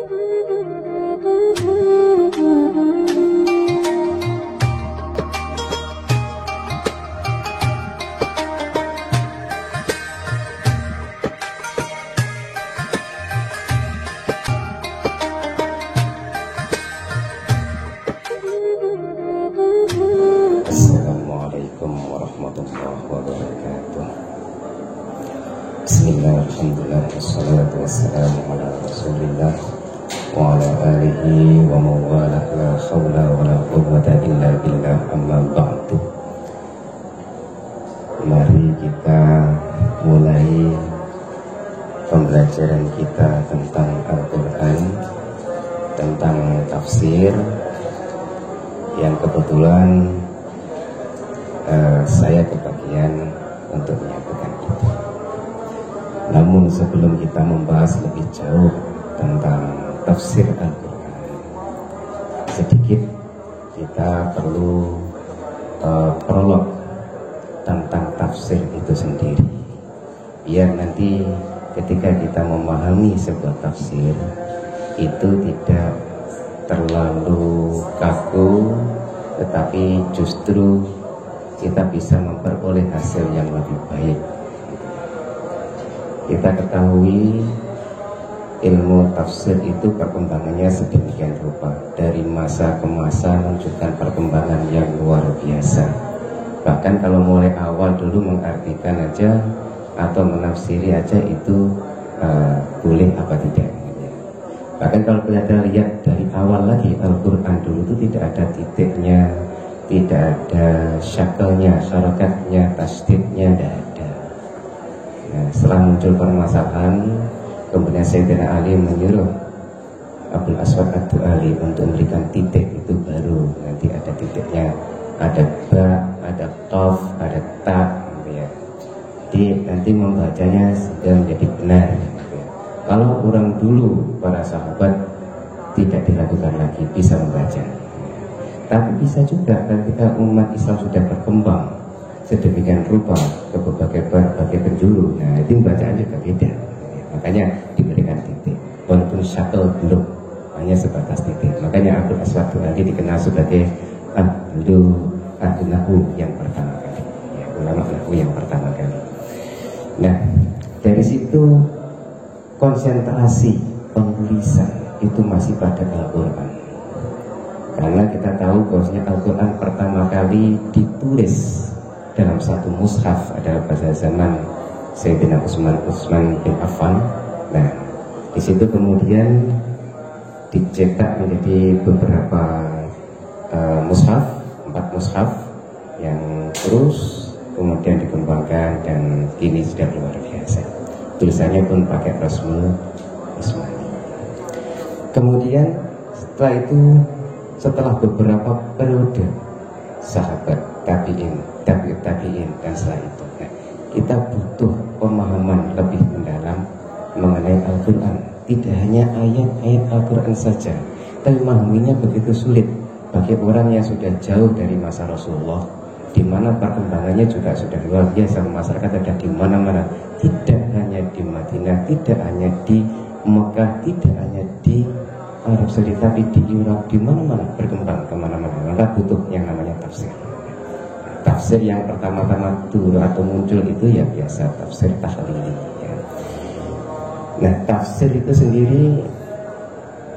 Assalamualaikum warahmatullahi wabarakatuh. Bismillahirrahmanirrahim. Wassalatu wassalamu ala rasulillah wa ala alihi wa mawalah. La hawla wa la quwwata illa billah, amma ba'du. Mari kita mulai pembelajaran kita tentang Al-Quran, tentang tafsir, yang kebetulan saya kebagian untuk menyampaikan itu. Namun sebelum kita membahas lebih jauh tentang tafsir Al-Quran, sedikit kita perlu prolog tentang tafsir itu sendiri, biar nanti ketika kita memahami sebuah tafsir itu tidak terlalu kaku, tetapi justru kita bisa memperoleh hasil yang lebih baik. Kita ketahui ilmu tafsir itu perkembangannya sedemikian rupa, dari masa ke masa menunjukkan perkembangan yang luar biasa. Bahkan kalau mulai awal dulu mengartikan aja atau menafsiri aja itu boleh apa tidak. Bahkan kalau kita lihat dari awal lagi, Al-Quran dulu itu tidak ada titiknya, tidak ada syakelnya, syarokatnya, tasdidnya, tidak ada. Nah, setelah muncul permasalahan, kemudian Sayyidina Ali menyuruh Abul Aswad Ad-Du'ali untuk memberikan titik, itu baru nanti ada titiknya, ada ba, ada qaf, ada ta, gitu ya. Jadi nanti membacanya sudah menjadi benar. Kalau orang dulu, para sahabat tidak dilakukan lagi, bisa membaca. Tapi bisa juga ketika umat Islam sudah berkembang sedemikian rupa ke berbagai penjuru, nah itu bacaan juga beda. Makanya diberikan titik, walaupun syakal belum, hanya sebatas titik. Makanya Abul Aswad Ad-Du'ali dikenal sebagai ahlu nahu yang pertama kali, ya, ulama nahu yang pertama kali. Nah, dari situ konsentrasi penulisan itu masih pada Al-Quran, karena kita tahu bahwasanya Al-Quran pertama kali ditulis dalam satu mushaf adalah pada zaman Sayyidina Utsman bin Affan. Nah, di situ kemudian dicetak menjadi beberapa mushaf, 4 mushaf yang terus kemudian dikembangkan dan kini sudah luar biasa. Tulisannya pun pakai Rasmul Ismani. Kemudian setelah beberapa periode sahabat tabi'in dan setelah itu, nah, kita butuh pemahaman lebih mendalam mengenai Al-Quran. Tidak hanya ayat-ayat Al-Quran saja, tapi memahaminya begitu sulit bagi orang yang sudah jauh dari masa Rasulullah, di mana perkembangannya juga sudah luar biasa, masyarakat ada di mana-mana, tidak hanya di Madinah, tidak hanya di Mekah, tidak hanya di Arab Saudi, tapi di Irak, di mana-mana berkembang kemana-mana. Maka butuh yang namanya tafsir. Tafsir yang pertama-tama dulu atau muncul itu ya biasa tafsir tahlili, ya. Nah, tafsir itu sendiri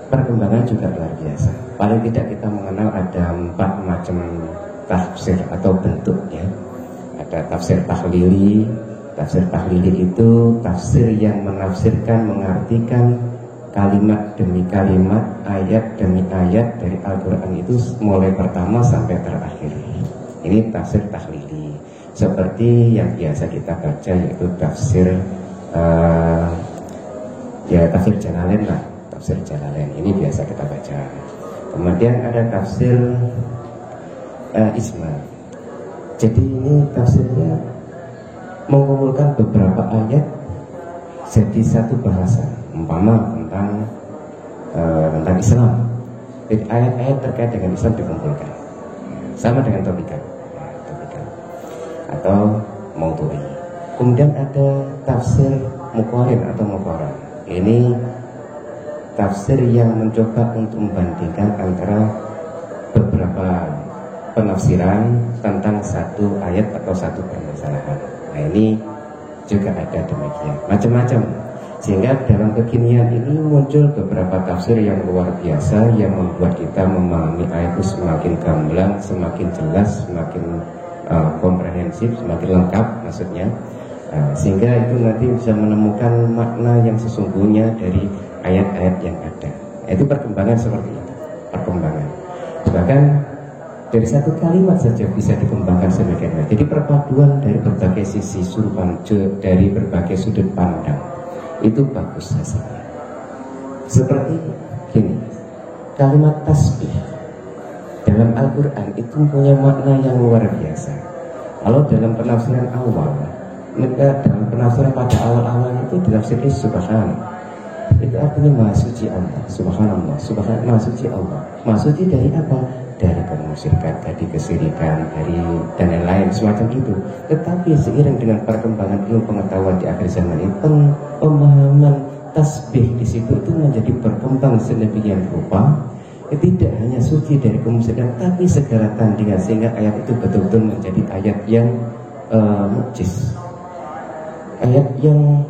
perkembangan juga luar biasa. Paling tidak kita mengenal ada 4 macam tafsir atau bentuknya. Ada tafsir tahlili. Tafsir tahlili itu tafsir yang menafsirkan, mengartikan kalimat demi kalimat, ayat demi ayat dari Al-Quran itu mulai pertama sampai terakhir. Ini tafsir tahlili, seperti yang biasa kita baca yaitu tafsir tafsir Jalalain lah, tafsir Jalalain ini biasa kita baca. Kemudian ada tafsir Isma. Jadi ini tafsirnya mengumpulkan beberapa ayat jadi satu bahasa, umpama tentang Islam. Jadi ayat-ayat terkait dengan Islam dikumpulkan, sama dengan topika atau maudhu'i. Kemudian ada tafsir muqarin atau muqaran. Ini tafsir yang mencoba untuk membandingkan antara beberapa penafsiran tentang satu ayat atau satu permasalahan. Nah ini juga ada demikian, macam-macam. Sehingga dalam kekinian ini muncul beberapa tafsir yang luar biasa yang membuat kita memahami ayat itu semakin gamblang, semakin jelas, semakin komprehensif, semakin lengkap maksudnya. Sehingga itu nanti bisa menemukan makna yang sesungguhnya dari ayat-ayat yang ada. Itu perkembangan seperti itu, perkembangan. Bahkan dari satu kalimat saja bisa dikembangkan sedemikian. Jadi perpaduan dari berbagai sisi dari berbagai sudut pandang itu bagus hasilnya. Seperti gini, kalimat tasbih dalam Al-Quran itu punya makna yang luar biasa. Kalau dalam penafsiran awal, dalam penafsiran pada awal-awal itu ditafsirkan subhanallah. Itu artinya maha suci Allah, subhanallah, subhanallah, maha suci Allah. Maha suci dari apa? Dari kemusyrikan, dari kesirikan, dari dan lain-lain semacam itu. Tetapi seiring dengan perkembangan ilmu pengetahuan di akhir zaman ini, pemahaman tasbih di situ itu menjadi berkembang sedemikian rupa. Tidak hanya suci dari kemusyrikan, tapi segala tandingan, sehingga ayat itu betul-betul menjadi ayat yang mukjiz, ayat yang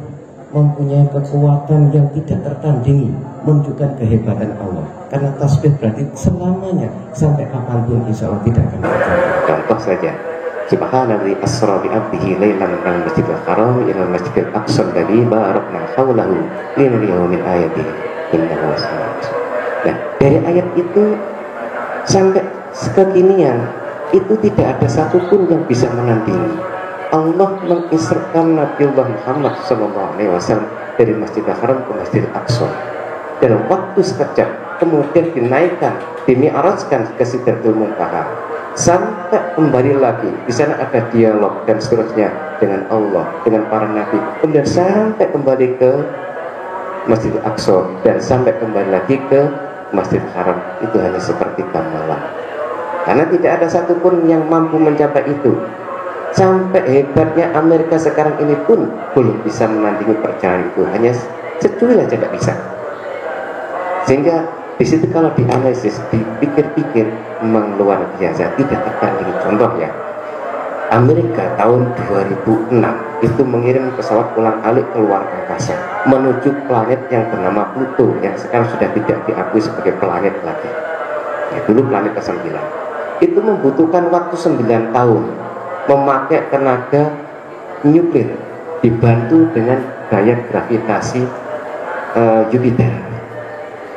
mempunyai kekuatan yang tidak tertandingi, menunjukkan kehebatan Allah. Karena tasbih berarti selamanya, sampai kapanpun insya Allah tidak akan terjadi. Contoh saja, subhanalladzi asra bi 'abdihi lailan minal masjidil haram ilal masjidil aqsa alladzi barakna haulahu linuriyahu min ayatihi innahu sami'un. Nah, dari ayat itu sampai kekinian itu tidak ada satupun yang bisa menandingi. Allah menginstruksikan Nabiullah Muhammad SAW dari Masjidil Haram ke Masjidil Aqsa dalam waktu sekejap, kemudian dinaikkan, dimi'rajkan ke Sidratul Muntaha, sampai kembali lagi. Di sana ada dialog dan seterusnya dengan Allah, dengan para nabi, kemudian sampai kembali ke Masjidil Aqsa dan sampai kembali lagi ke Masjidil Haram. Itu hanya seperti gamelan, karena tidak ada satupun yang mampu mencapai itu. Sampai hebatnya Amerika sekarang ini pun belum bisa menandingi perjalanan itu, hanya secuil aja tidak bisa. Sehingga di situ kalau dianalisis, dipikir-pikir, memang luar biasa, tidak tertandingi. Contoh ya, Amerika tahun 2006 itu mengirim pesawat ulang-alik keluar angkasa menuju planet yang bernama Pluto, yang sekarang sudah tidak diakui sebagai planet lagi. Ya, dulu planet ke-9. Itu membutuhkan waktu 9 tahun, memakai tenaga nuklir dibantu dengan gaya gravitasi Jupiter.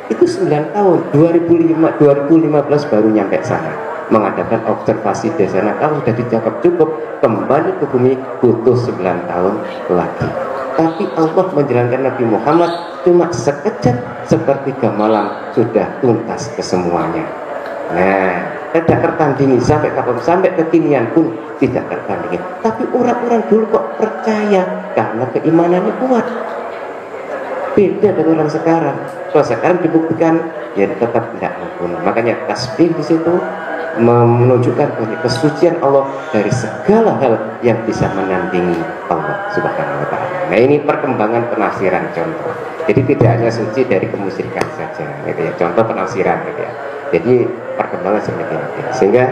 Itu 9 tahun, 2015 baru nyampe sana, mengadakan observasi di sana. Kalau sudah dianggap cukup, kembali ke bumi butuh 9 tahun lagi. Tapi Allah menjalankan Nabi Muhammad cuma sekejap, sepertiga malam sudah tuntas kesemuanya. Nah, tidak tertandingi sampai kapan, sampai kekinian pun tidak tertandingi. Tapi orang-orang dulu kok percaya karena keimanannya kuat. Beda dengan orang sekarang. Kalau sekarang dibuktikan, ya tetap tidak membunuh. Makanya tasbih di situ menunjukkan kesucian Allah dari segala hal yang bisa menandingi Allah Subhanahu wa Ta'ala. Nah, ini perkembangan penafsiran contoh. Jadi tidak hanya suci dari kemusyrikan saja, gitu ya. Contoh penafsiran, gitu ya. Jadi perkembangan seperti itu. Sehingga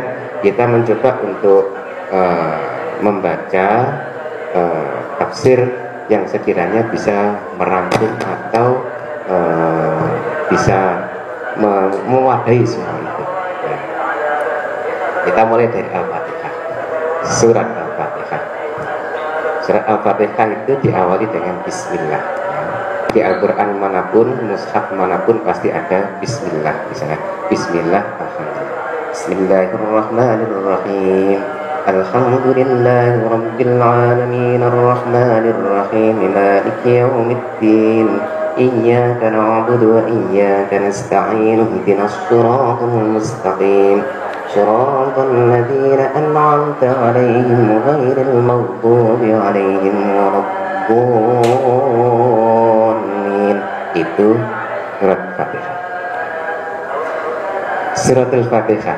kita mencoba untuk membaca tafsir yang sekiranya bisa merangkum atau bisa mewadahi semua itu. Ya. Kita mulai dari Al-Fatihah. Surat Al-Fatihah. Surat Al-Fatihah itu diawali dengan Bismillah. Di Al-Quran manapun, mushaf manapun pasti ada Bismillah. Misalnya Bismillah, Alhamdulillah. Bismillahirrahmanirrahim. Alhamdulillahi Rabbil Alamin. Ar-Rahmanirrahim. Maliki yawmiddin. Iyyaka na'budu wa iyyaka nasta'in. Ihdinas siratal mustaqim. Siratal ladzina an'amta 'alaihim ghairil maghdubi 'alaihim waladdallin. Itu surat Fatihah. Surat Al-Fatihah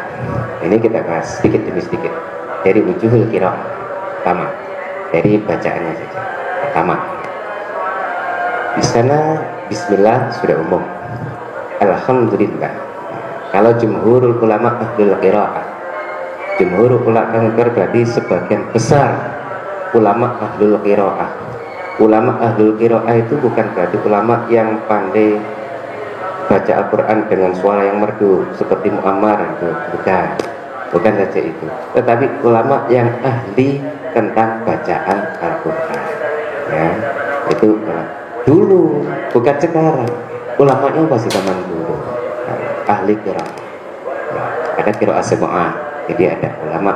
ini kita bahas sedikit demi sedikit dari wujuhul qiraah. Pertama, dari bacaannya saja. Pertama, di sana Bismillah sudah umum. alhamdulillah. Kalau jumhurul ulama ahlul qiraah, jumhurul ulama berarti sebagian besar ulama ahlul qiraah. Ulama ahlul qiraah itu bukan berarti ulama yang pandai baca Al-Quran dengan suara yang merdu seperti Muammar itu, bukan saja itu, tetapi ulama yang ahli tentang bacaan Al-Quran, ya, itu dulu, bukan sekarang. Ulamanya pasti zaman dulu, ahli qiraah, ya, ada qiraah semua, jadi ada ulama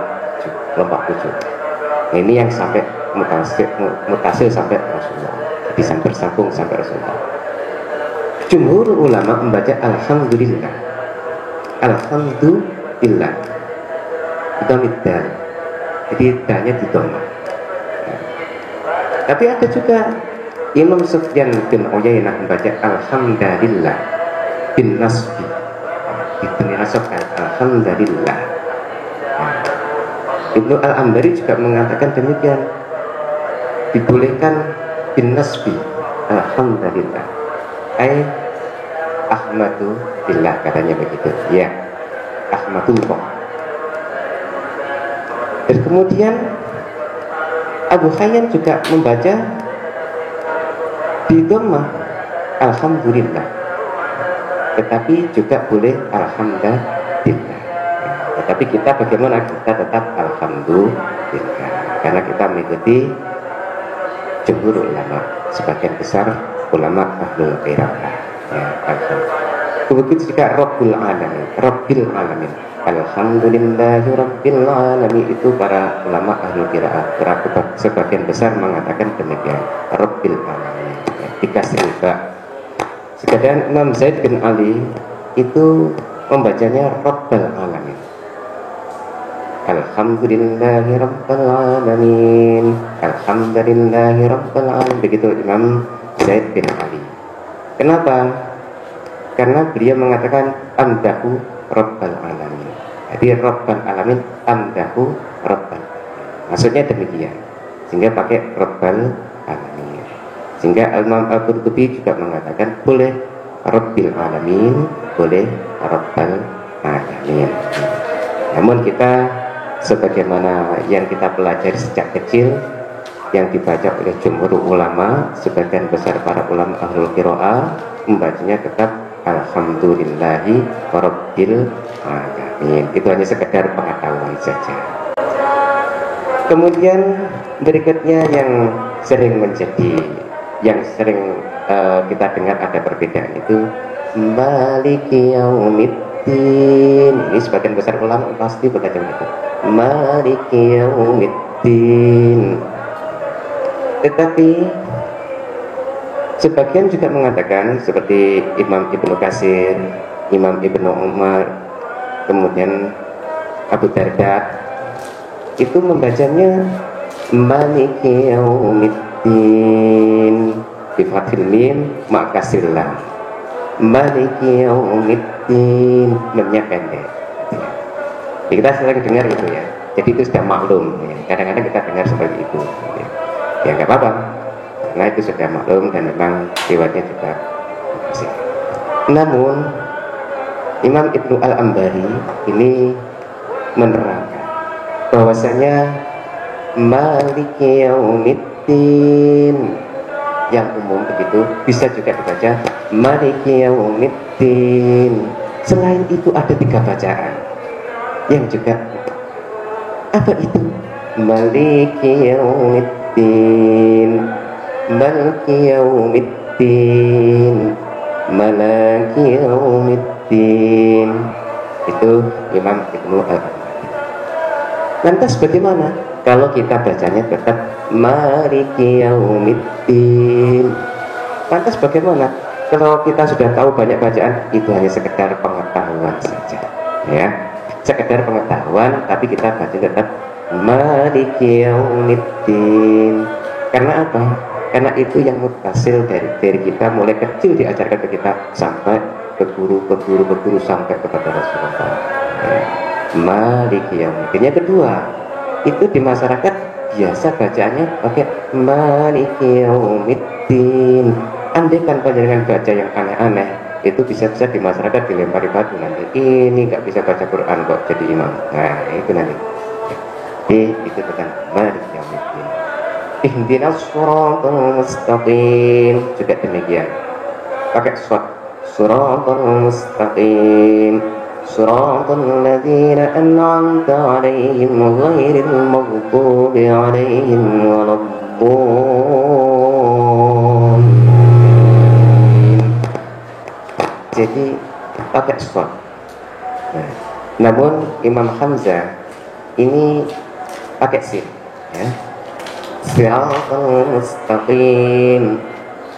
kelompok 7. Ini yang sampai mutasil sampai Rasulullah, bisa bersambung sampai Rasulullah. Jumhur ulama membaca alhamdulillah, alhamdulillah, dhamidal, jadi tanya di dhamma. Tapi ada juga Imam Sufyan bin Uyainah membaca alhamdulillah bin nasbi, dinasabkan alhamdulillah. Ibnu Al-Ambari juga mengatakan demikian, dibolehkan bin nasbi alhamdulillah, ay ahmadu billah, katanya begitu, ya, ahmadullah. Dan kemudian Abu Hayyan juga membaca di dhammah alhamdulillah, tetapi juga boleh alhamdulillah. Tetapi kita bagaimana? Kita tetap alhamdulillah, karena kita mengikuti jumhur ulama, sebagian besar ulama ahlul qiraah, ya, alhamdulillah. Begitu juga Rabbul Alamin, Rabbil Alamin, alhamdulillahi Rabbil Alamin, itu para ulama ahlul qiraah, sebagian besar mengatakan demikian, Rabbil Alamin, ya, dikasih juga. Sedangkan Imam Zaid bin Ali itu membacanya Rabbal Alamin, alhamdulillahi Rabbil Alamin, alhamdulillahi Rabbil Alamin, begitu Imam Zaid bin Ali. Kenapa? Karena beliau mengatakan amdahu Rabbal Alamin, jadi Rabbal Alamin amdahu Rabbal, maksudnya demikian, sehingga pakai Rabbal Alamin. Sehingga Imam Al-Qurtubi juga mengatakan boleh Rabbil Alamin, boleh Rabbal Alamin. Namun kita sebagaimana yang kita pelajari sejak kecil, yang dibaca oleh jumhur ulama, sebagian besar para ulama ahlul qiraah membacanya tetap alhamdulillahi rabbil alamin. Itu hanya sekedar pengetahuan saja. Kemudian berikutnya yang sering kita dengar ada perbedaan itu Maliki Yaumiddin. Ini sebagian besar ulama pasti berkata begitu, Maliki Yaumiddin. Tetapi sebagian juga mengatakan seperti Imam Ibnu Katsir, Imam Ibnu Umar, kemudian Abu Darda, itu membacanya Maliki Yaumiddin bi fathil mim ma kasril lam. Maliki Yaumiddin, lamnya pendek. Ya, kita sering dengar itu ya. Jadi itu sudah maklum ya. Kadang-kadang kita dengar seperti itu. Ya nggak apa-apa, karena itu sudah maklum dan memang riwayatnya juga bersih. Namun Imam Ibnu Al-Ambari ini menerangkan bahwasanya Maliki Yaumiddin yang umum begitu bisa juga dibaca Maliki Yaumiddin. Selain itu ada 3 bacaan yang juga apa itu? Maliki Yaumiddin, Maliki Yaumiddin, Maliki Yaumiddin. Itu Imam Ibnu Al-Ambari. Lantas bagaimana kalau kita bacanya tetap Maliki Yaumiddin? Lantas bagaimana kalau kita sudah tahu banyak bacaan? Itu hanya sekedar pengetahuan saja, ya, sekedar pengetahuan, tapi kita baca tetap Maliki Yaumiddin. Karena apa? Karena itu yang mutasil dari kita, mulai kecil diajarkan ke kita sampai ke guru sampai kepada Rasulullah, ya. Maliki Yaumiddin. Yang kedua, itu di masyarakat biasa bacaannya pakai Maliki Yaumiddin. Andai kan panjenengan baca yang aneh-aneh, itu bisa-bisa di masyarakat dilempari batu nanti, ini nggak bisa baca Quran kok jadi imam. Nah itu nanti. Itu tentang Malik Yaumiddin. Ihdinas siratal mustaqim, juga demikian. Pakai siratal mustaqim, siratal ladzina an'amta 'alaihim ghairil maghdubi 'alaihim waladdallin. Jadi pakai shad. Nah, namun Imam Hamzah ini pakai sin, ya. Siratal mustaqim,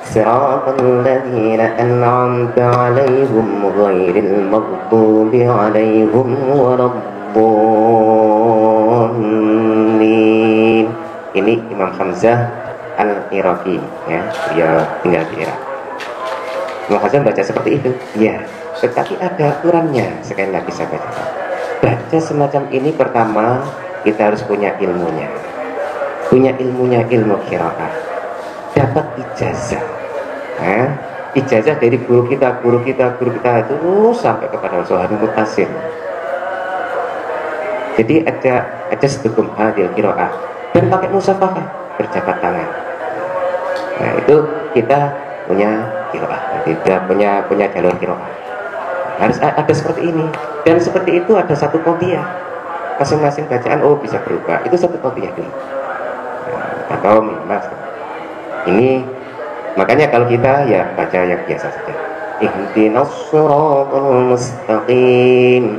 siratal ladzina an'amta 'alaihim ghairil maghdubi 'alaihim waladdallin. Ini Imam Hamzah Al-Iraqi, ya, dia tinggal di Irak. Imam Hamzah baca seperti itu, ya. Tetapi ada aturannya. Sekali lagi saya baca semacam ini, pertama kita harus punya ilmunya. Punya ilmunya, ilmu qiraah. Dapat ijazah. Ijazah dari guru kita itu sampai kepada Zohar Mutasir. Jadi ada sedukum hadil qiraah dan pakai musafahah, berjabat tangan. Nah itu kita punya qiraah, tidak punya jalur qiraah. Harus ada seperti ini, dan seperti itu ada satu qadhiyah. Masing-masing bacaan bisa berubah. Itu satu qadhiyah dulu. Atau mas, ini makanya kalau kita ya baca yang biasa saja. Ihdinas siratal mustaqim,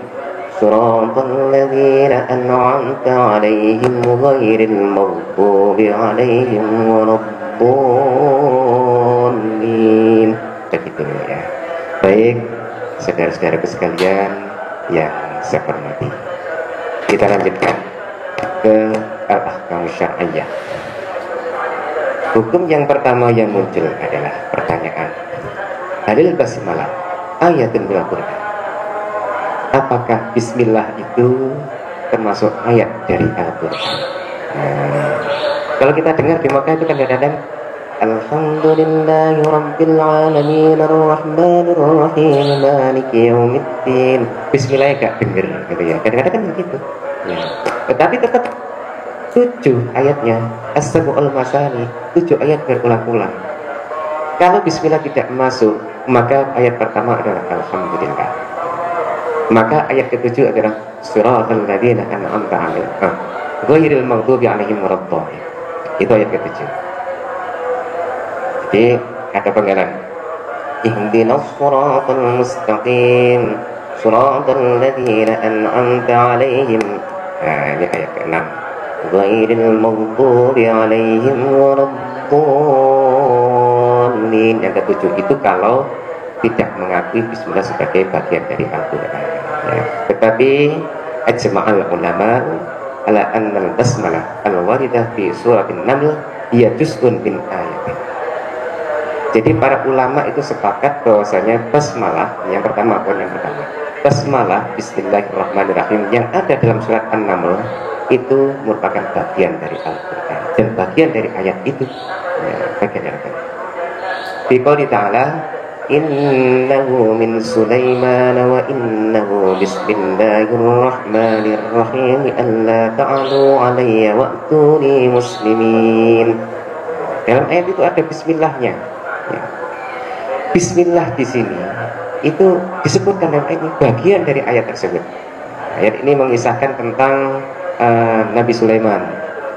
siratal ladzina an'amta 'alaihim ghairil maghdubi 'alaihim waladdallin. Begitu ya. Baik, saudara-saudaraku sekalian yang saya hormati, kita lanjutkan ke al-ahkam syar'iyyah. Hukum yang pertama yang muncul adalah pertanyaan, halil basmalah ayatun bil Quran. Apakah bismillah itu termasuk ayat dari Al-Quran? Kalau kita dengar di Makkah itu kadang-kadang Alhamdulillahi Rabbil Alamin Ar-Rahmanir Rahim Maliki Yaumiddin. Bismillah gak denger gitu ya. Kadang-kadang kan begitu ya. Tetapi tetap 7 ayatnya, As-Sab'ul Masani, 7 ayat berulang-ulang. Kalau bismillah tidak masuk, maka ayat pertama adalah Alhamdulillah. Maka ayat ke-7 adalah Siratal ladzina an'amta 'alaihim ghairil maghdubi 'alaihim waladdallin. Itu ayat ke-7. Jadi ada penggalan. Ihdinas siratal mustaqim, siratal ladzina an'amta 'alaihim. Nah, ini ayat ke-6. Ghairil maghdubi 'alaihim waladdallin. Yang ke-7 itu kalau tidak mengakui bismillah sebagai bagian dari Al-Quran ya. Tetapi ajma'al ulama ala annal basmalah al-waridah fi suratin Naml hiya juz'un min ayatin. Jadi para ulama itu sepakat bahwasanya basmalah yang pertama, basmalah bismillahirrahmanirrahim yang ada dalam surat An-Naml itu merupakan bagian dari Al-Quran dan bagian dari ayat itu ya, bagian dari ayat. Fi qouli ta'ala innahu min Sulaiman wa innahu bismillahirrahmanirrahim alla ta'alu alayya wa'tuni muslimin. Dalam ayat itu ada bismillahnya ya. Bismillah di sini itu disebutkan dalam ayat ini bagian dari ayat tersebut. Ayat ini mengisahkan tentang Nabi Sulaiman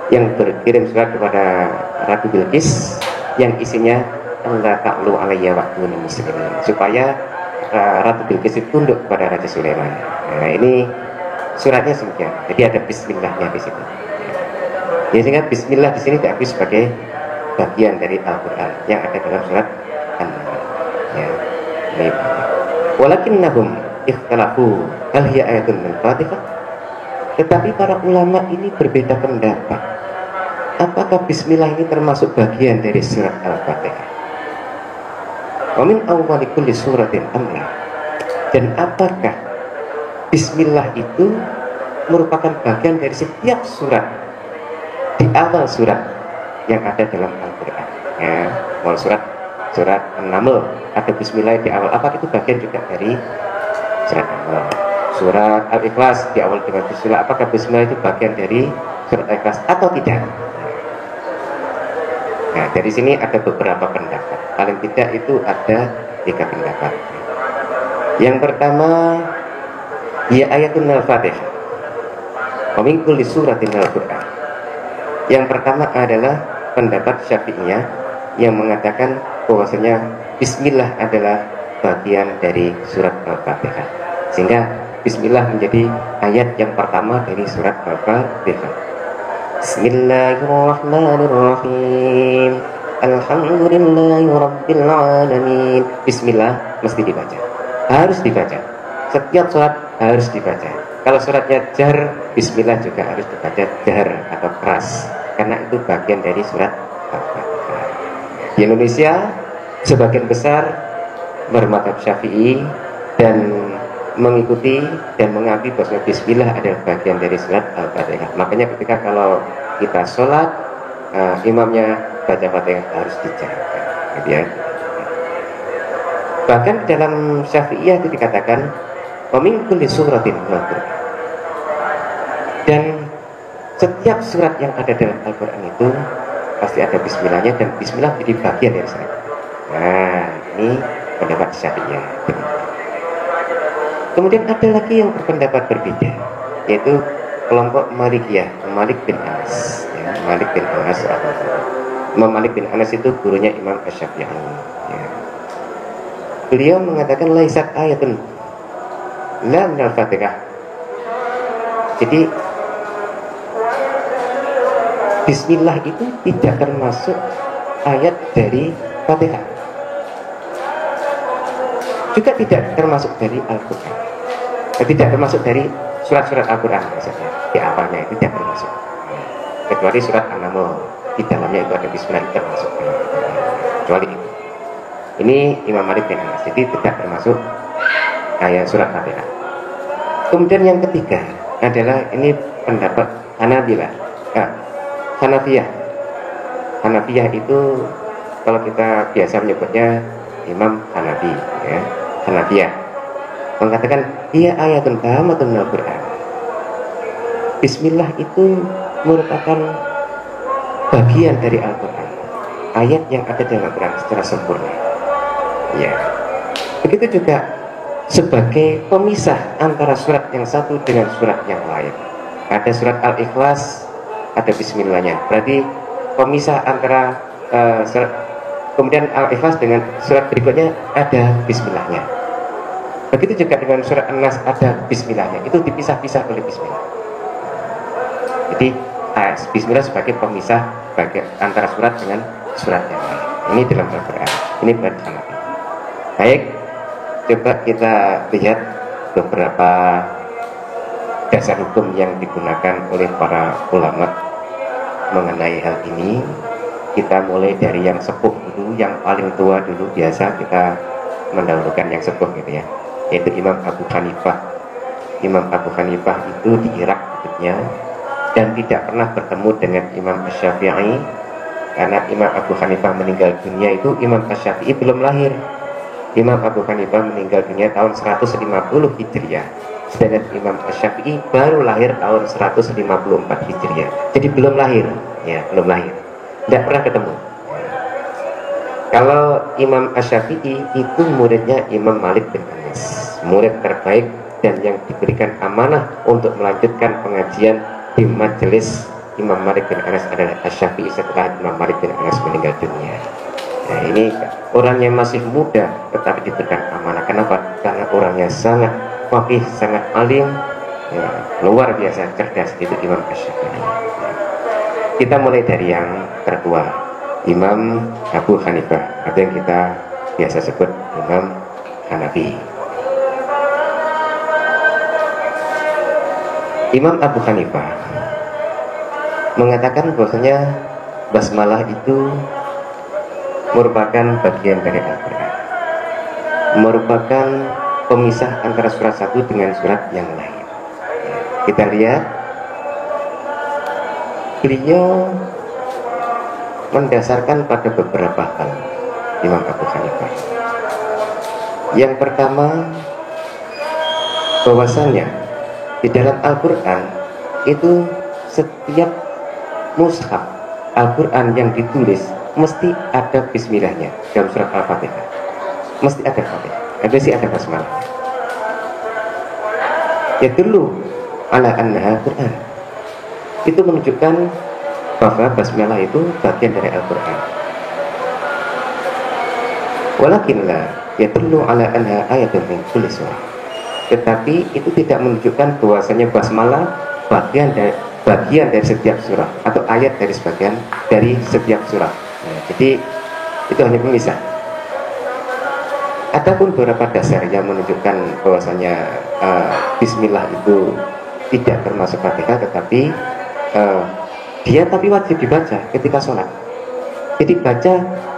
yang berkirim surat kepada Ratu Bilqis yang isinya Allah ta'lu alayya wa'tuni muslimin, supaya Ratu Bilqis itu tunduk kepada Raja Sulaiman. Nah, ini suratnya demikian. Jadi ada bismillahnya di situ. Jadi sehingga bismillah di sini diakui sebagai bagian dari Al-Quran yang ada dalam surat An-Naml. Ya. Walakinnahum ikhtalafu hal hiya ayatun min Fatihah. Tetapi para ulama ini berbeda pendapat. Apakah bismillah ini termasuk bagian dari surat Al-Fatihah? Wa min awwali kulli suratin amla. Dan apakah bismillah itu merupakan bagian dari setiap surat, di awal surat yang ada dalam Al-Quran ya, awal surat surat An-Naml ada bismillah di awal, apakah itu bagian juga dari surat An-Naml? Surat Al-Ikhlas di awal dengan bismillah, apakah bismillah itu bagian dari surat Al-Ikhlas atau tidak? Nah, dari sini ada beberapa pendapat. Paling tidak itu ada 3 pendapat. Yang pertama, ya ayatun al-Fatihah wa min kulli suratin al-Qur'an. Yang pertama adalah pendapat Syafi'iyah yang mengatakan bahwasanya bismillah adalah bagian dari surat Al-Fatihah, sehingga bismillah menjadi ayat yang pertama dari surat Al-Fatihah. Bismillahirrahmanirrahim. Alhamdulillahi rabbil alamin. Bismillah mesti dibaca, harus dibaca. Setiap surat harus dibaca. Kalau suratnya jar, bismillah juga harus dibaca jar atau keras, karena itu bagian dari surat Al-Fatihah. Di Indonesia sebagian besar bermadzhab Syafi'i dan mengikuti dan mengambil bahwa bismillah adalah bagian dari surat Al-Fatihah. Makanya ketika kalau kita sholat, imamnya baca Fatihah harus dijaga, gitu ya. Bahkan dalam Syafi'iyah itu dikatakan wa min kulli suratin al-Qur'an, dan setiap surat yang ada dalam Al-Quran itu pasti ada bismillahnya, dan bismillah menjadi bagian dari surat. Nah, ini pendapat Syafi'iyah. Kemudian ada lagi yang berpendapat berbeda, yaitu kelompok Malikiyah, Malik bin Anas, ya, Malik bin Anas. Imam Malik bin Anas itu gurunya Imam Asy-Syafi'i. Ya. Beliau mengatakan laisat ayatun la minal Fatihah. Jadi bismillah itu tidak termasuk ayat dari Fatihah, juga tidak termasuk dari Al-Quran, tidak termasuk dari surat-surat Al-Quran misalnya, di awalnya itu tidak termasuk, kecuali surat An-Naml, di dalamnya itu ada bismillah, itu termasuk, kecuali itu. Ini Imam Malik bin Anas, jadi tidak termasuk ayat surat Fatihah. Kemudian yang ketiga adalah ini pendapat Hanabilah, Hanafiyah. Hanafiyah itu kalau kita biasa menyebutnya Imam Hanafi, ya, Hanafiyah mengatakan ia ayatun kamatun al-Quran. Bismillah itu merupakan bagian dari Al-Quran, ayat yang ada dalam Al-Quran secara sempurna. Ya, begitu juga sebagai pemisah antara surat yang satu dengan surat yang lain. Ada surat Al-Ikhlas, ada bismillahnya, berarti pemisah antara surat, kemudian Al-Ikhlas dengan surat berikutnya ada bismillahnya. Begitu juga dengan surat An-Nas ada bismillahnya, itu dipisah-pisah oleh bismillah. Jadi bismillah sebagai pemisah antara surat dengan surat yang lain. Ini dalam Al-Quran, ini bersama. Baik, coba kita lihat beberapa dasar hukum yang digunakan oleh para ulama mengenai hal ini. Kita mulai dari yang sepuh dulu, yang paling tua dulu. Biasa kita mendahulukan yang sepuh gitu ya, yaitu Imam Abu Hanifah. Imam Abu Hanifah itu di Irak hidupnya dan tidak pernah bertemu dengan Imam Asy-Syafi'i, karena Imam Abu Hanifah meninggal dunia itu Imam Asy-Syafi'i belum lahir. Imam Abu Hanifah meninggal dunia tahun 150 Hijriah, sedangkan Imam Asy-Syafi'i baru lahir tahun 154 Hijriah. Jadi belum lahir, ya, belum lahir. Tidak pernah ketemu. Kalau Imam Asy-Syafi'i itu muridnya Imam Malik bin Anas, murid terbaik dan yang diberikan amanah untuk melanjutkan pengajian di majelis Imam Malik bin Anas adalah Asy-Syafi'i setelah Imam Malik bin Anas meninggal dunia. Nah, ini orangnya masih muda tetapi diberikan amanah. Kenapa? Karena orangnya sangat faqih, sangat alim, ya, luar biasa cerdas, itu Imam Asy-Syafi'i. Kita mulai dari yang tertua, Imam Abu Hanifah, atau yang kita biasa sebut Imam Hanafi. Imam Abu Hanifah mengatakan bahwasanya basmalah itu merupakan bagian dari Al-Quran, merupakan pemisah antara surat satu dengan surat yang lain. Kita lihat, beliau mendasarkan pada beberapa hal. Imam Abu Hanifah. Yang pertama, bahwasanya di dalam Al-Quran itu setiap mushaf Al-Quran yang ditulis mesti ada bismillahnya. Dalam surat Al-Fatihah mesti ada Fatihah, mesti ada basmalah. Ya dulu ala annaha Quran, itu menunjukkan bahwa basmalah itu bagian dari Al-Quran. Walakinlah ya dulu ala anha ayatun min kulli surah, tetapi itu tidak menunjukkan bahwasanya basmalah bagian dari setiap surah atau ayat dari sebagian dari setiap surah. Nah, jadi itu hanya pemisah. Adapun beberapa dasar yang menunjukkan bahwasanya bismillah itu tidak termasuk Fatihah, tetapi dia tapi wajib dibaca ketika sholat. Jadi baca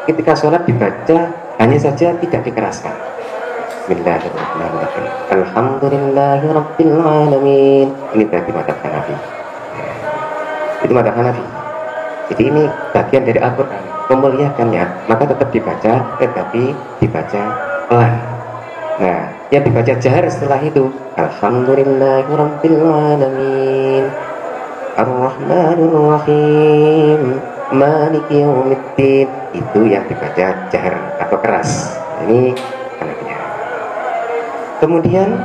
ketika sholat dibaca, hanya saja tidak dikeraskan. Bismillahirrahmanirrahim. Alhamdulillahirabbil alamin. Ini berarti madzhab Hanafi. Itu madzhab Hanafi. Jadi ini bagian dari Al-Quran, memuliakannya, maka tetap dibaca, tetapi dibaca pelan. Nah, yang dibaca jahar setelah itu, Alhamdulillahirabbil alamin, Ar-Rahmanir-Rahim, Maliki Yaumiddin. Itu yang dibaca jahar atau keras. Ini anaknya. Kemudian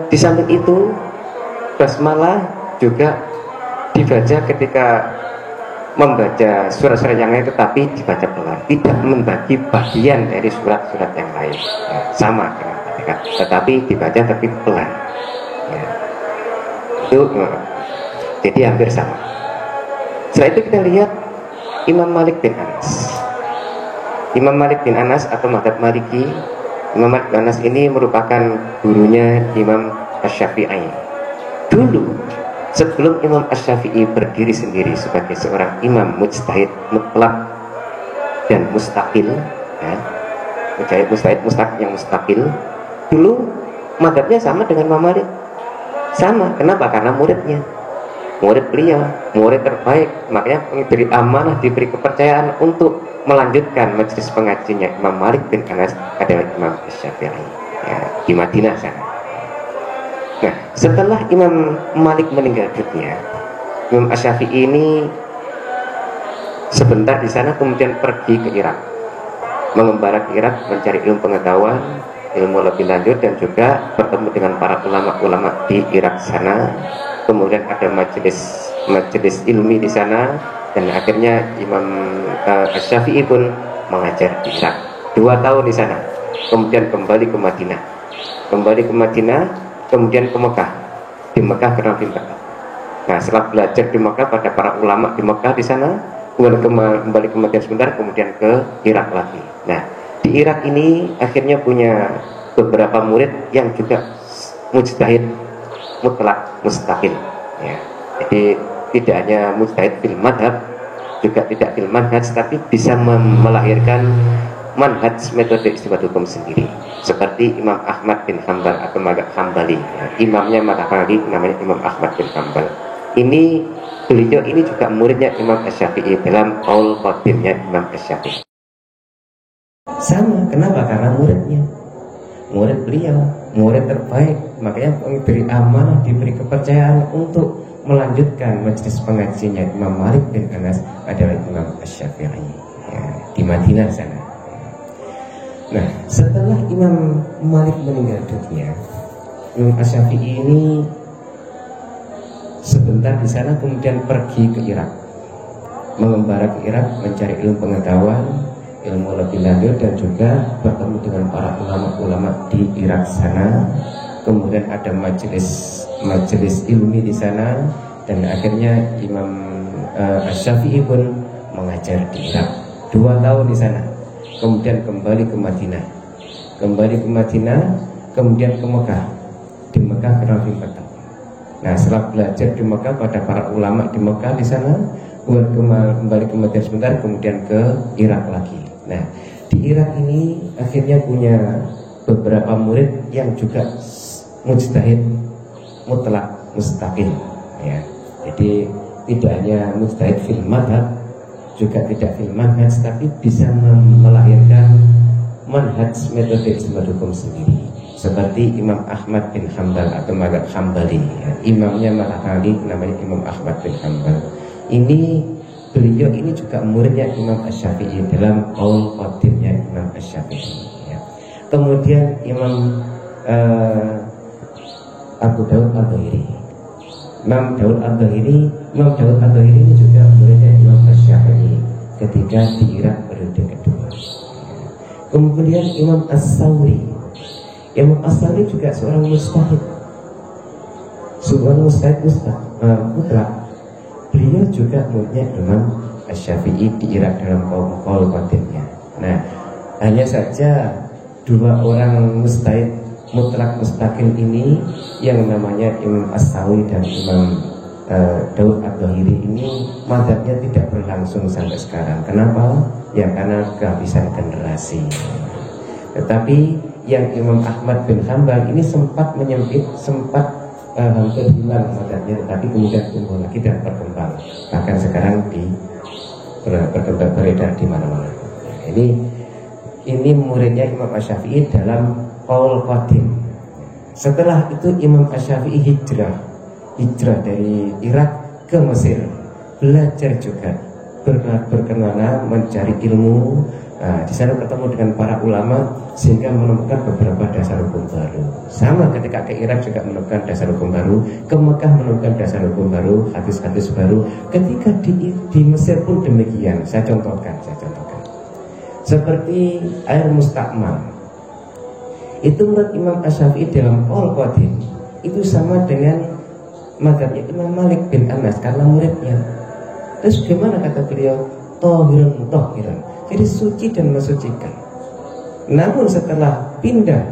di samping itu basmalah juga dibaca ketika membaca surat-surat yang lain, tetapi dibaca pelan, tidak membagi bagian dari surat-surat yang lain. Ya, sama dengan Fatihah, tetapi dibaca tapi pelan. Ya. Itu jadi hampir sama. Setelah itu kita lihat Imam Malik bin Anas. Imam Malik bin Anas atau madzhab Maliki. Imam Malik bin Anas ini merupakan gurunya Imam Asy-Syafi'i. Dulu sebelum Imam Asy-Syafi'i berdiri sendiri sebagai seorang imam mujtahid mutlak dan mustaqil, ya, mujtahid mustaqil yang mustaqil, dulu madzhabnya sama dengan Imam Malik. Sama, kenapa? Karena murid beliau, murid terbaik, makanya diberi amanah, diberi kepercayaan untuk melanjutkan majelis pengajiannya Imam Malik bin Anas adalah Imam Asy-Syafi'i, ya, di Madinah sana. Nah, setelah Imam Malik meninggal dunia, Imam Asy-Syafi'i ini sebentar di sana, kemudian pergi ke Irak, mengembara ke Irak mencari ilmu pengetahuan, ilmu lebih lanjut, dan juga bertemu dengan para ulama-ulama di Irak sana. Kemudian ada majelis ilmi di sana, dan akhirnya Imam Asy-Syafi'i pun mengajar di Irak 2 tahun di sana. Kemudian kembali ke Madinah, kemudian ke Mekah. Di Mekah ke Nabi Mekah. Nah, setelah belajar di Mekah pada para ulama di Mekah di sana, kemudian kembali ke Madinah sebentar, kemudian ke Irak lagi. Nah, di Irak ini akhirnya punya beberapa murid yang juga mujtahid mutlak mustaqil, ya. Jadi tidak hanya mujtahid fil madhab, juga tidak fil manhaj, tapi bisa melahirkan manhaj metode istinbat hukum sendiri, seperti Imam Ahmad bin Hanbal atau mazhab Hambali, ya. Imamnya mazhab Hambali namanya Imam Ahmad bin Hanbal. Beliau ini juga muridnya Imam Asy-Syafi'i dalam qaul qadimnya Imam Asy-Syafi'i. Sama, kenapa? Karena murid beliau, murid terbaik, makanya diberi amanah, diberi kepercayaan untuk melanjutkan majelis pengajiannya Imam Malik bin Anas adalah Imam Asy-Syafi'i, ya, di Madinah sana. Nah, setelah Imam Malik meninggal dunia, Imam Asy-Syafi'i ini sebentar di sana, kemudian pergi ke Irak, mengembara ke Irak mencari ilmu pengetahuan, ilmu lebih lanjut, dan juga bertemu dengan para ulama-ulama di Irak sana. Kemudian ada majelis ilmi di sana, dan akhirnya Imam Asy-Syafi'i pun mengajar di Irak 2 tahun di sana. Kemudian kembali ke Madinah, kemudian ke Mekah. Di Mekah ke Nabi Mekah. Nah, setelah belajar di Mekah pada para ulama di Mekah di sana, kembali ke Madinah sebentar, kemudian ke Irak lagi. Nah, di Irak ini akhirnya punya beberapa murid yang juga mujtahid mutlak mustaqil, ya. Jadi tidak hanya mujtahid fil madhab, juga tidak fil manhaj, tapi bisa melahirkan manhaj metode ijtihad hukum sendiri, seperti Imam Ahmad bin Hambal atau mazhab Hambali ya. Imamnya Malakali namanya Imam Ahmad bin Hambal. Beliau ini juga muridnya Imam Asy-Syafi'i dalam qaul qatimnya Imam Asy-Syafi'i ya. Kemudian Imam Abu Daud Al-Dhahiri. Imam Daud Al-Dhahiri ini juga muridnya Imam Asy-Syafi'i ketika di Irak periode kedua. Kemudian Imam As-Sawri. Imam As-Sawri juga seorang mujtahid. Mutlak. Beliau juga muridnya Imam Asy-Syafi'i di Irak dalam qaul qatimnya. Nah, hanya saja dua orang mujtahid mutlak mustaqil ini yang namanya Imam As-Sawi dan Imam Daud Al-Dhahiri ini mazhabnya tidak berlangsung sampai sekarang. Kenapa? Ya karena kehabisan generasi. Tetapi yang Imam Ahmad bin Hambal ini sempat menyempit, hampir hilang mazhabnya, tetapi kemudian tumbuh lagi dan berkembang. Bahkan sekarang berkembang beredar di mana-mana. Ini muridnya Imam Asy-Syafi'i dalam qaul qadim. Setelah itu Imam Asy-Syafi'i hijrah dari Irak ke Mesir, belajar juga, berkenalan, mencari ilmu. Di sana ketemu dengan para ulama sehingga menemukan beberapa dasar hukum baru. Sama ketika ke Irak juga menemukan dasar hukum baru, ke Mekah menemukan dasar hukum baru, hadis-hadis baru. Ketika di Mesir pun demikian. Saya contohkan. Seperti air mustakmal. Itu menurut Imam Asy-Syafi'i dalam qaul qadim itu sama dengan mazhabnya Imam Malik bin Anas karena muridnya. Terus gimana kata beliau? Tahirun. Jadi suci dan mensucikan. Namun setelah pindah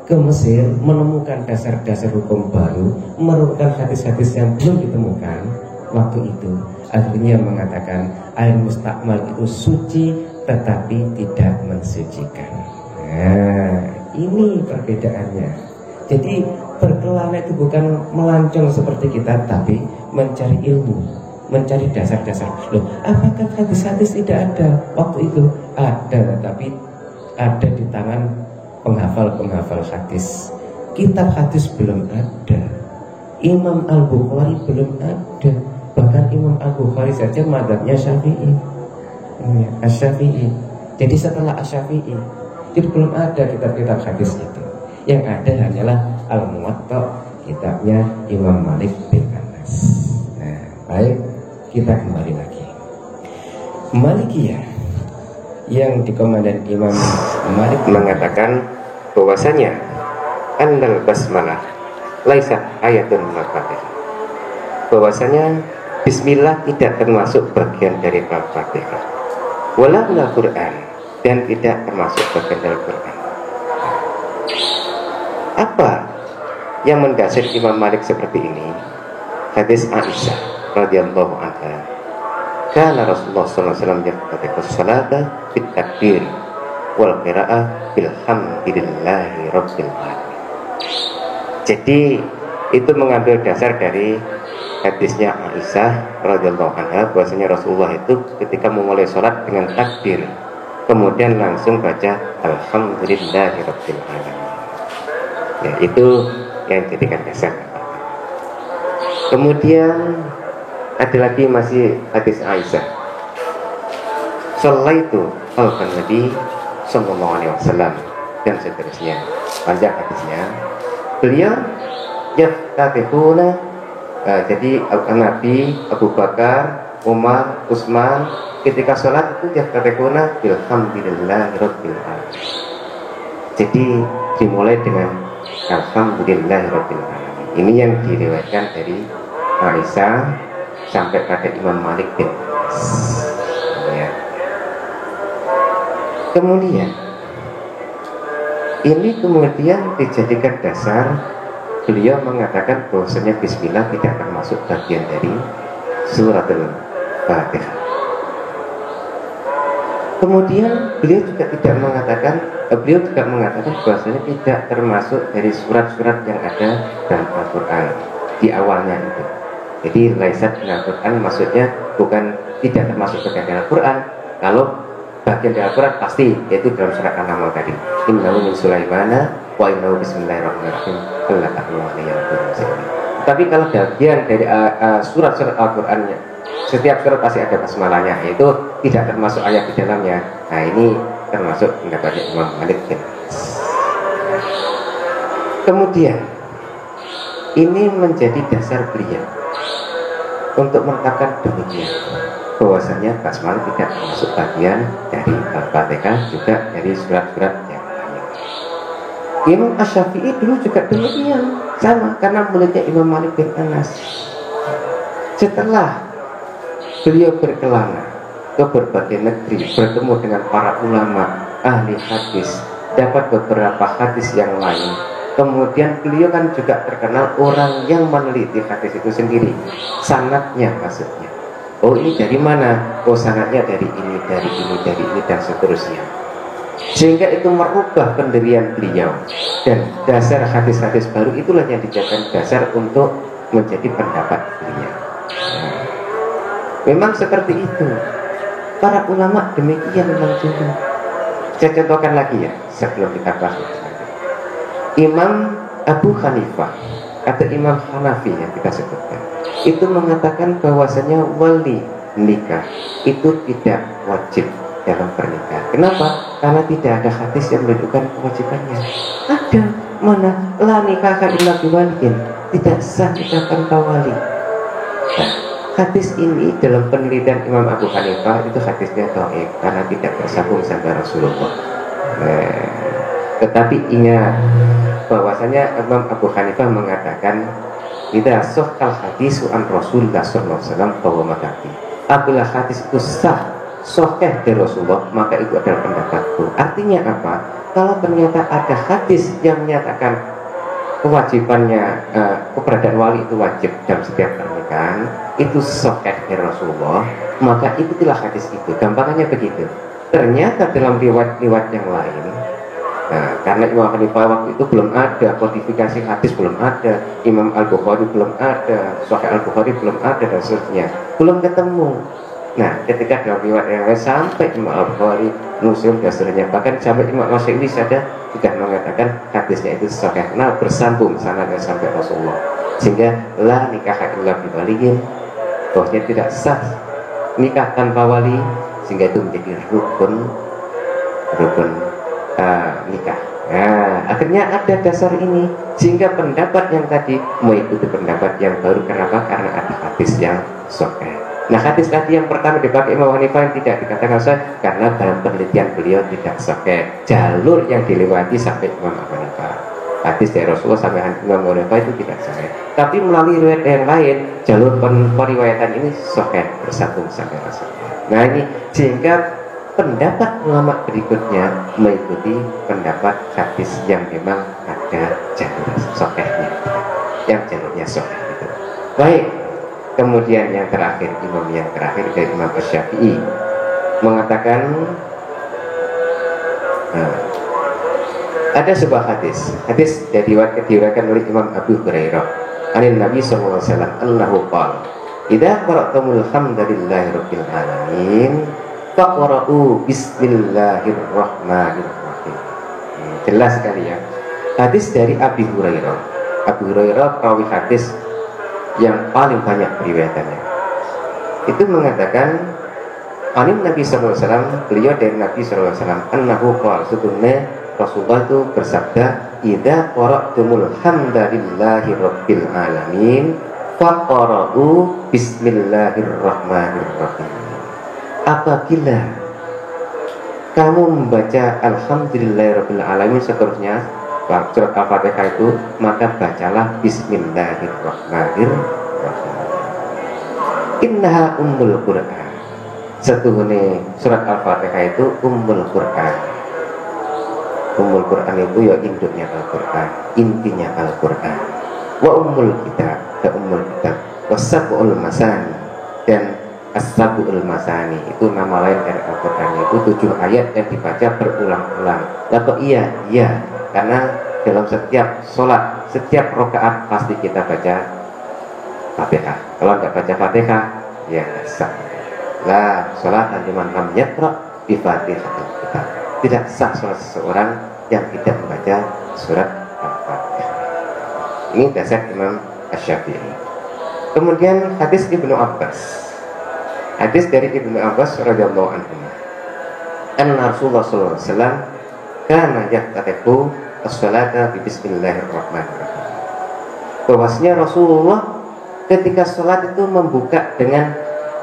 ke Mesir menemukan dasar-dasar hukum baru, menemukan hadis-hadis yang belum ditemukan waktu itu, akhirnya mengatakan air mustakmal itu suci tetapi tidak mensucikan. Nah, ini perbedaannya. Jadi berkelana itu bukan melancong seperti kita, tapi mencari ilmu, mencari dasar-dasar. Loh, apakah hadis-hadis tidak ada waktu itu? Ada, tapi ada di tangan penghafal hadis. Kitab hadis belum ada. Imam Al-Bukhari belum ada. Bahkan Imam Al-Bukhari saja mazhabnya Syafi'i. Asy-Syafi'i. Jadi setelah Asy-Syafi'i itu belum ada kitab-kitab hadis itu. Yang ada hanyalah Al-Muwatta, kitabnya Imam Malik bin Anas. Nah, baik, kita kembali lagi. Malikiyah yang dikomandan Imam Malik mengatakan bahwasanya annal basmalah laisa ayatun al-Fatihah. Bahwasanya bismillah tidak termasuk bagian dari Al-Fatihah. Wala Al-Qur'an, dan tidak termasuk bagian dari Al-Quran. Apa yang mendasar Imam Malik seperti ini? Hadis Aisyah radhiyallahu anha. Kana Rasulullah sallallahu alaihi wasallam yaqtadiqus salata bit takbir wal qira'ah bilhamdillahi rabbil alamin. Jadi itu mengambil dasar dari hadisnya Aisyah radhiyallahu anha, bahwasanya Rasulullah itu ketika memulai sholat dengan takbir, kemudian langsung baca alhamdulillahirabbil alamin. Ya, itu yang jadikan dasar. Kemudian ada lagi masih hadis Aisyah. Shallaitu khalfan Nabi sallallahu alaihi wasallam dan seterusnya. Panjang hadisnya. Beliau yaftatihuna, jadi Nabi, Abu Bakar, Umar, Utsman ketika sholat itu yaftatihuna bilhamdulillahirabbil alamin. Jadi dimulai dengan alhamdulillahirabbil alamin. Ini yang diriwayatkan dari Aisyah sampai pada Imam Malik bin Anas. Ya. Kemudian ini kemudian dijadikan dasar. Beliau mengatakan bahwasanya bismillah tidak termasuk bagian dari surat Al-Fatihah. Kemudian beliau juga mengatakan bahwasanya tidak termasuk dari surat-surat yang ada dalam Al-Quran di awalnya itu. Jadi laisat minal Quran maksudnya bukan tidak termasuk bagian dari Al-Quran. Kalau bagian dari Al-Quran pasti, yaitu dalam surat An-Naml tadi. Innahu min Sulaimana wa innahu bismillahirrahmanirrahim. Tapi kalau bagian dari surat-surat Al-Qurannya, setiap surat pasti ada basmalahnya, yaitu tidak termasuk ayat di dalamnya. Nah ini termasuk pendapatnya Imam Malik bin Anas. Kemudian ini menjadi dasar beliau untuk menetapkan demikian, bahwasanya basmalah tidak termasuk bagian dari Al-Fatihah, juga dari surat-surat yang lain. Imam Asy-Syafi'i dulu juga demikian, sama, karena mulutnya Imam Malik bin Anas. Setelah beliau berkelana ke berbagai negeri, bertemu dengan para ulama ahli hadis, dapat beberapa hadis yang lain. Kemudian beliau kan juga terkenal orang yang meneliti hadis itu sendiri, sanadnya maksudnya. Oh ini dari mana? Oh sanadnya dari ini, dari ini, dari ini, dan seterusnya. Sehingga itu merubah pendirian beliau, dan dasar hadis-hadis baru itulah yang dijadikan dasar untuk menjadi pendapat beliau. Nah, memang seperti itu. Para ulama demikian memang dulu. Saya contohkan lagi ya sebelum kita bahas. Imam Abu Hanifah atau Imam Hanafi yang kita sebutkan itu mengatakan bahwasanya wali nikah itu tidak wajib dalam pernikahan. Kenapa? Karena tidak ada hadis yang menunjukkan kewajibannya. Ada, mana? La nikah illa biwaliin, tidak sah nikah tanpa wali. Nah, hadis ini dalam penelitian Imam Abu Hanifah itu hadisnya dhaif karena tidak bersambung sampai Rasulullah. Tetapi ingat bahwasanya Imam Abu Hanifah mengatakan idza sahhal hadisu an Rasulullah sallallahu alaihi wasallam bahwa madhabi. Apabila hadis itu sah sahih dari Rasulullah, maka itu adalah pendapatku. Artinya apa? Kalau ternyata ada hadis yang menyatakan kewajibannya keberadaan wali itu wajib dalam setiap pernikahan, itu sahih dari Rasulullah, maka ikutilah hadis itu. Gampangannya begitu. Ternyata dalam riwayat-riwayat yang lain, karena Imam Hanifah waktu itu belum ada kodifikasi hadis, belum ada, Imam Al-Bukhari belum ada, Sahih Al-Bukhari belum ada, dan seterusnya, belum ketemu. Nah, ketika dalam riwayat yang lain sampai Imam Al-Bukhari, Muslim, dan seterusnya, bahkan sampai Imam Masyarakat sudah mengatakan hadisnya itu sahih, nah bersambung sanadnya sampai Rasulullah, sehingga la nikah illa biwaliyin, bahwasanya tidak sah nikah tanpa wali, sehingga itu menjadi rukun nikah. Nah, akhirnya ada dasar ini, sehingga pendapat yang tadi mengikuti pendapat yang baru. Kenapa? Karena ada hadis yang sahih. Nah, hadis tadi yang pertama dipakai Imam Hanifah yang tidak dikatakan sahih karena dalam penelitian beliau tidak sahih. Jalur yang dilewati sampai Imam Hanifah, hadis dari Rasulullah sampai Imam Hanifah itu tidak sahih. Tapi melalui riwayat yang lain, jalur periwayatan ini sahih, bersambung sampai Rasulullah. Nah ini sehingga pendapat ulama berikutnya mengikuti pendapat hadis yang memang ada jalur sahihnya, yang jalurnya sahih itu. Baik, kemudian yang terakhir, imam yang terakhir dari Imam Asy-Syafi'i mengatakan ada sebuah hadis dari diriwayatkan oleh Imam Abu Hurairah anin Nabi sallallahu alaihi wasallam annahu qala idza qara'tumul hamdalillahi rabbil alamin faqra'u bismillahirrahmanirrahim. Jelas sekali ya. Hadis dari Abu Hurairah. Abu Hurairah perawi hadis yang paling banyak periwayatannya. Itu mengatakan anin Nabi sallallahu alaihi wasallam, beliau dari Nabi sallallahu alaihi wasallam, annahu qala, sebetulnya Rasulullah itu bersabda, idza qara'tumul hamdalillahi rabbil alamin faqra'u bismillahirrahmanirrahim. Apabila kamu membaca alhamdulillahirabbil alamin seterusnya surat Al-Fatihah itu, maka bacalah bismillahirrahmanirrahim. Innaha ummul Qur'an. Setuhune surat Al-Fatihah itu ummul Qur'an. Ummul Qur'an itu ya induknya Al-Qur'an, intinya Al-Qur'an. Wa ummul kitab, dan ummul kitab. Wasabul masani, dan As-Sabul Masani itu nama lain dari Al-Quran, itu 7 ayat yang dibaca berulang-ulang. Lalu iya, karena dalam setiap sholat, setiap rakaat pasti kita baca Fatihah. Kalau nggak baca Fatihah, ya sah. La sholat liman lam yaqra bi Fatihatil kitab. Tidak sah sholat seseorang yang tidak membaca surat Al-Fatihah. Ini dasar Imam Asy-Syafi'i. Kemudian hadis Ibnu Abbas. Hadis dari Ibnu Abbas radhiyallahu anhu. Anna Rasulullah sallallahu alaihi wasallam kana yaftatihu as-salata bi bismillahirrahmanirrahim. Bahwasanya Rasulullah ketika sholat itu membuka dengan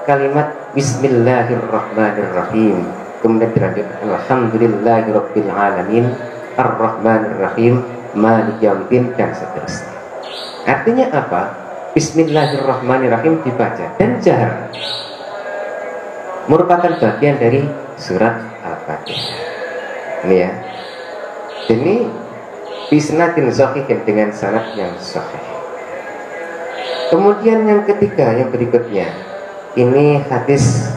kalimat bismillahirrahmanirrahim, kemudian dilanjutkan alhamdulillahirabbil alamin arrahmanirrahim maliki yaumiddin dan seterusnya. Artinya apa? Bismillahirrahmanirrahim dibaca dan jahar merupakan bagian dari surat Al-Fatihah. Ini ya. Ini bisnatin sahihin dengan sanad yang sahih. Kemudian yang ketiga, yang berikutnya, ini hadis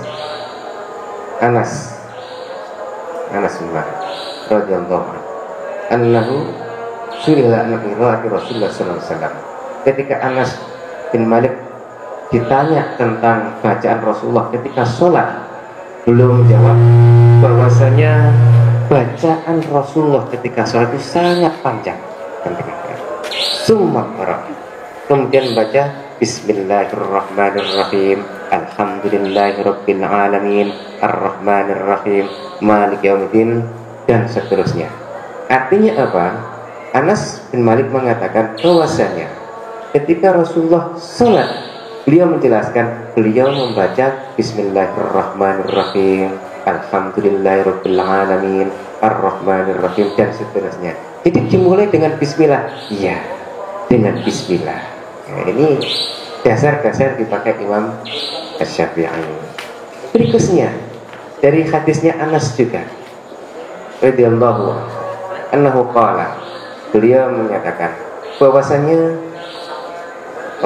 Anas bin Malik radhiyallahu anhu su'ila an qiraati Rasulullah sallallahu alaihi wasallam. Ketika Anas bin Malik ditanya tentang bacaan Rasulullah ketika sholat, belum jawab bahwasanya bacaan Rasulullah ketika sholat itu sangat panjang dan tegas. Kemudian baca bismillahirrahmanirrahim alhamdulillahirabbil alamin arrahmanirrahim maliki yaumiddin dan seterusnya. Artinya apa? Anas bin Malik mengatakan bahwasanya ketika Rasulullah sholat, beliau menjelaskan, beliau membaca bismillahirrahmanirrahim alhamdulillahirabbil alamin arrahmanirrahim dan seterusnya. Jadi dimulai dengan bismillah. Iya, dengan bismillah. Nah, ini dasar-dasar dipakai Imam Asy-Syafi'i. Berikutnya dari hadisnya Anas juga radhiyallahu anhu qala, beliau menyatakan bahwasanya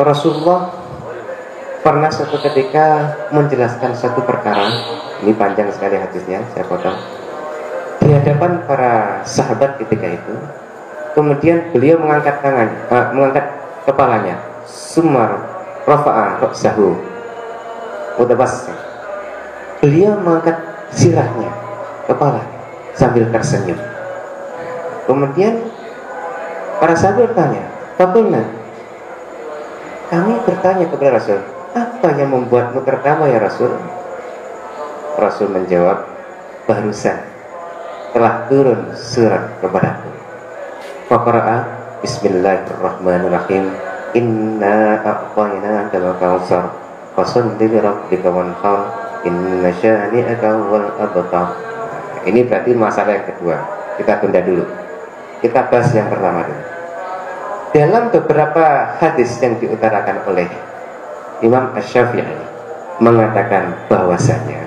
Rasulullah pernah suatu ketika menjelaskan satu perkara. Ini panjang sekali hadisnya, saya potong. Di hadapan para sahabat ketika itu, kemudian beliau mengangkat mengangkat kepalanya, sumar rafa'a ra'sahu mutabassim. Beliau mengangkat sirahnya, kepalanya sambil tersenyum. Kemudian para sahabat bertanya, "Faqulna?" Kami bertanya kepada Rasul, "Apa yang membuatmu tertawa ya Rasul?" Rasul menjawab, "Barusan telah turun surat kepadaku." Faqara'a bismillahirrahmanirrahim inna a'tainakal kautsar fasholli li rabbika wanhar inna syani'aka wal abtar. Ini berarti masalah yang kedua. Kita tunda dulu. Kita bahas yang pertama dulu. Dalam beberapa hadis yang diutarakan oleh Imam Asy-Syafi'i mengatakan bahwasanya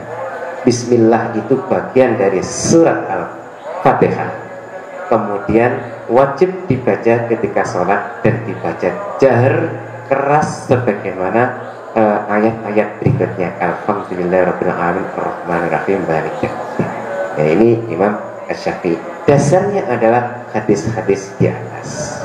bismillah itu bagian dari surat Al-Fatihah. Kemudian wajib dibaca ketika sholat dan dibaca jahar keras sebagaimana ayat-ayat berikutnya. Alhamdulillahirabbil alamin arrahmanirrahim maliki yaumiddin. Ya, ini Imam Asy-Syafi'i. Dasarnya adalah hadis-hadis di atas.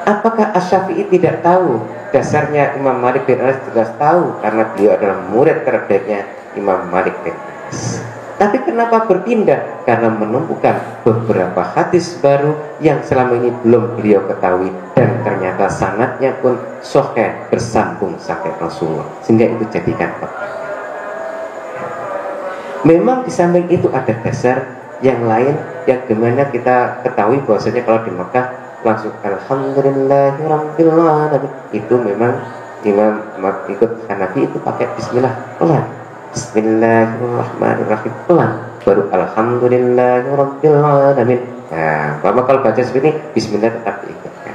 Apakah Asy-Syafi'i tidak tahu? Dasarnya Imam Malik bin Anas jelas tahu, karena beliau adalah murid terbaiknya Imam Malik bin Anas. Tapi kenapa berpindah? Karena menemukan beberapa hadis baru yang selama ini belum beliau ketahui, dan ternyata sanadnya pun sahih, bersambung sampai Rasulullah, sehingga itu jadikan pegangan. Memang di samping itu ada dasar yang lain yang dimana kita ketahui bahwasanya kalau di Mekah langsung alhamdulillahirabbil alamin, itu memang Imam ikut Hanafi itu pakai bismillah pelan, bismillahirrahmanirrahim pelan, baru alhamdulillahirabbil alamin. Nah, kalau baca seperti ini bismillah tetap diikutkan.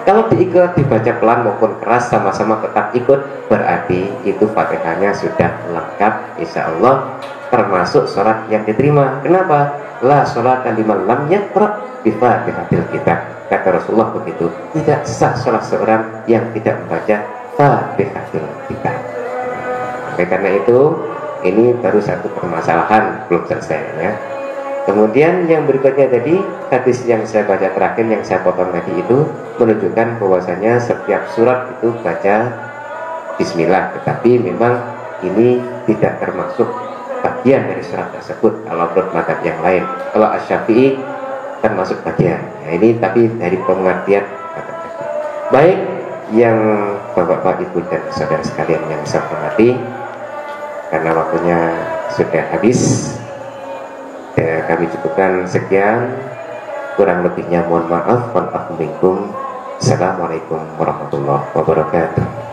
Kalau dibaca pelan maupun keras sama-sama tetap ikut, berarti itu Fatihahnya sudah lengkap insyaallah, termasuk sholat yang diterima. Kenapa? La sholata liman lam yaqra bi Fatihatil kitab. Kata Rasulullah begitu. Tidak sah sholat seorang yang tidak membaca Fatihatil kitab. Oleh karena itu, ini baru satu permasalahan, belum selesai ya. Kemudian yang berikutnya tadi, hadis yang saya baca terakhir, yang saya potong tadi itu menunjukkan bahwasanya setiap surat itu baca bismillah, tetapi memang ini tidak termasuk bagian dari surat tersebut kalau menurut mazhab yang lain. Kalau Asy-Syafi'i termasuk bagian. Nah, ini tapi dari pengertian. Baik, yang Bapak-bapak, Ibu dan saudara sekalian yang saya hormati, karena waktunya sudah habis, kami cukupkan sekian, kurang lebihnya mohon maaf. Assalamualaikum warahmatullahi wabarakatuh.